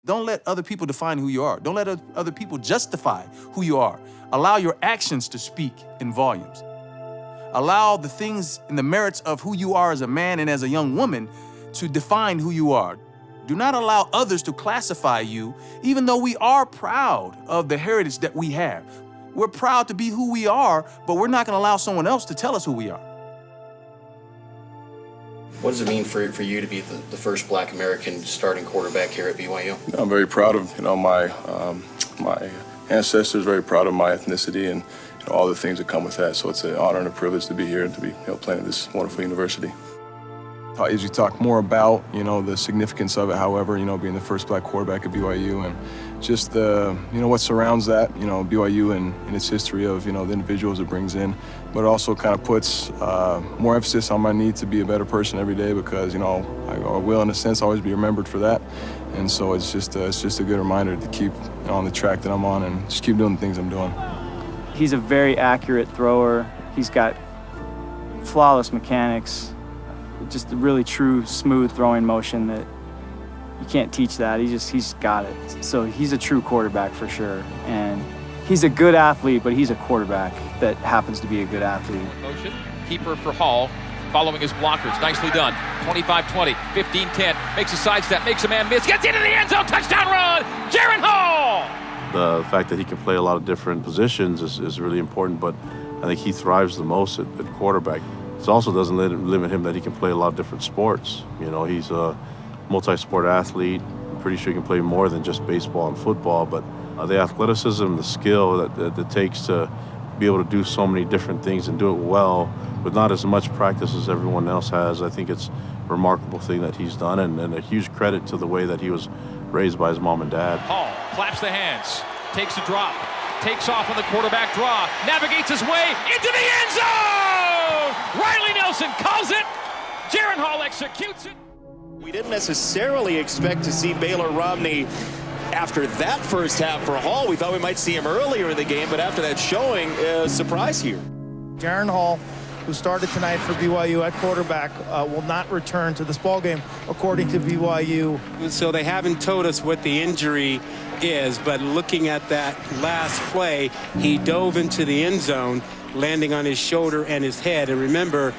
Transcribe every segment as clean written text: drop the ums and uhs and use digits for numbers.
Don't let other people define who you are. Don't let other people justify who you are. Allow your actions to speak in volumes. Allow the things and the merits of who you are as a man and as a young woman to define who you are. Do not allow others to classify you, even though we are proud of the heritage that we have. We're proud to be who we are, but we're not going to allow someone else to tell us who we are. What does it mean for you to be the first Black American starting quarterback here at BYU? I'm very proud of my ancestors, very proud of my ethnicity and all the things that come with that. So it's an honor and a privilege to be here and to be playing at this wonderful university. As you talk more about the significance of it, however, being the first Black quarterback at BYU and just the what surrounds that, BYU and its history of the individuals it brings in, but it also kind of puts more emphasis on my need to be a better person every day because I will in a sense always be remembered for that, and so it's just a good reminder to keep on the track that I'm on and just keep doing the things I'm doing. He's a very accurate thrower. He's got flawless mechanics. Just a really true, smooth throwing motion that you can't teach that. He's got it. So he's a true quarterback for sure. And he's a good athlete, but he's a quarterback that happens to be a good athlete. Motion, keeper for Hall, following his blockers. Nicely done. 25-20, 15-10, makes a sidestep, makes a man miss, gets into the end zone, touchdown run, Jaren Hall! The fact that he can play a lot of different positions is really important, but I think he thrives the most at quarterback. It also doesn't limit him that he can play a lot of different sports. He's a multi-sport athlete. I'm pretty sure he can play more than just baseball and football, but the athleticism, the skill that it takes to be able to do so many different things and do it well with not as much practice as everyone else has, I think it's a remarkable thing that he's done and a huge credit to the way that he was raised by his mom and dad. Hall claps the hands, takes a drop, takes off on the quarterback draw, navigates his way into the end zone! Riley Nelson calls it. Jaren Hall executes it. We didn't necessarily expect to see Baylor Romney after that first half for Hall. We thought we might see him earlier in the game, but after that showing, a surprise here. Jaren Hall, who started tonight for BYU at quarterback, will not return to this ballgame, according to BYU. So they haven't told us what the injury is, but looking at that last play, he dove into the end zone, landing on his shoulder and his head. And remember,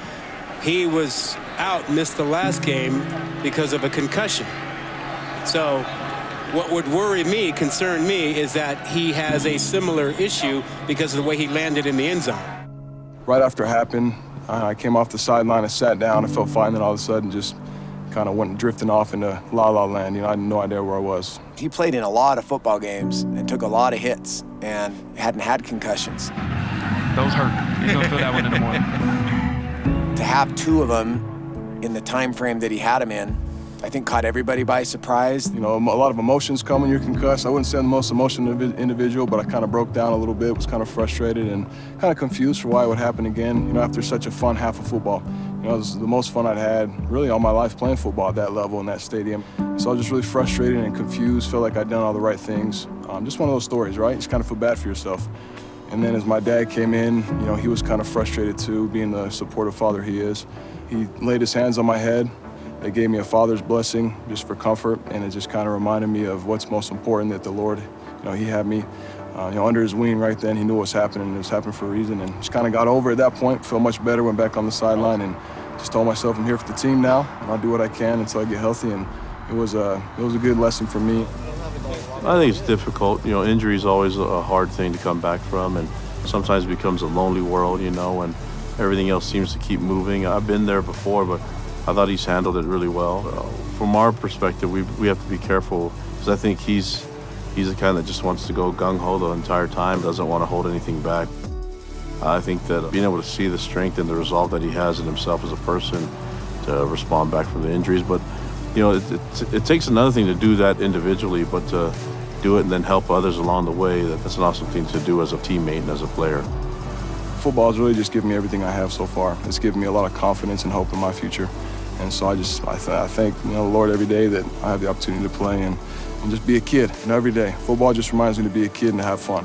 he was out, missed the last game because of a concussion. So what would concern me, is that he has a similar issue because of the way he landed in the end zone. Right after it happened, I came off the sideline and sat down. I felt fine, then all of a sudden just kind of went drifting off into la-la land. I had no idea where I was. He played in a lot of football games and took a lot of hits and hadn't had concussions. Those hurt. He's gonna feel that one in the morning. To have two of them in the time frame that he had them in, I think caught everybody by surprise. A lot of emotions come when you're concussed. I wouldn't say I'm the most emotional individual, but I kind of broke down a little bit, was kind of frustrated and kind of confused for why it would happen again, after such a fun half of football. It was the most fun I'd had really all my life playing football at that level in that stadium. So I was just really frustrated and confused, felt like I'd done all the right things. Just one of those stories, right? You just kind of feel bad for yourself. And then as my dad came in, he was kind of frustrated too, being the supportive father he is. He laid his hands on my head. They gave me a father's blessing just for comfort, and it just kind of reminded me of what's most important, that the Lord, he had me, under his wing right then. He knew what was happening, and it was happening for a reason, and just kind of got over it at that point, felt much better, went back on the sideline, and just told myself I'm here for the team now, and I'll do what I can until I get healthy, and it was a good lesson for me. I think it's difficult. Injury is always a hard thing to come back from, and sometimes it becomes a lonely world, when everything else seems to keep moving. I've been there before, but I thought he's handled it really well. From our perspective, we have to be careful, because I think he's the kind that just wants to go gung-ho the entire time, doesn't want to hold anything back. I think that being able to see the strength and the resolve that he has in himself as a person to respond back from the injuries, but it takes another thing to do that individually, but to do it and then help others along the way, that's an awesome thing to do as a teammate and as a player. Football has really just given me everything I have so far. It's given me a lot of confidence and hope in my future. And so I thank the Lord every day that I have the opportunity to play and just be a kid every day. Football just reminds me to be a kid and to have fun.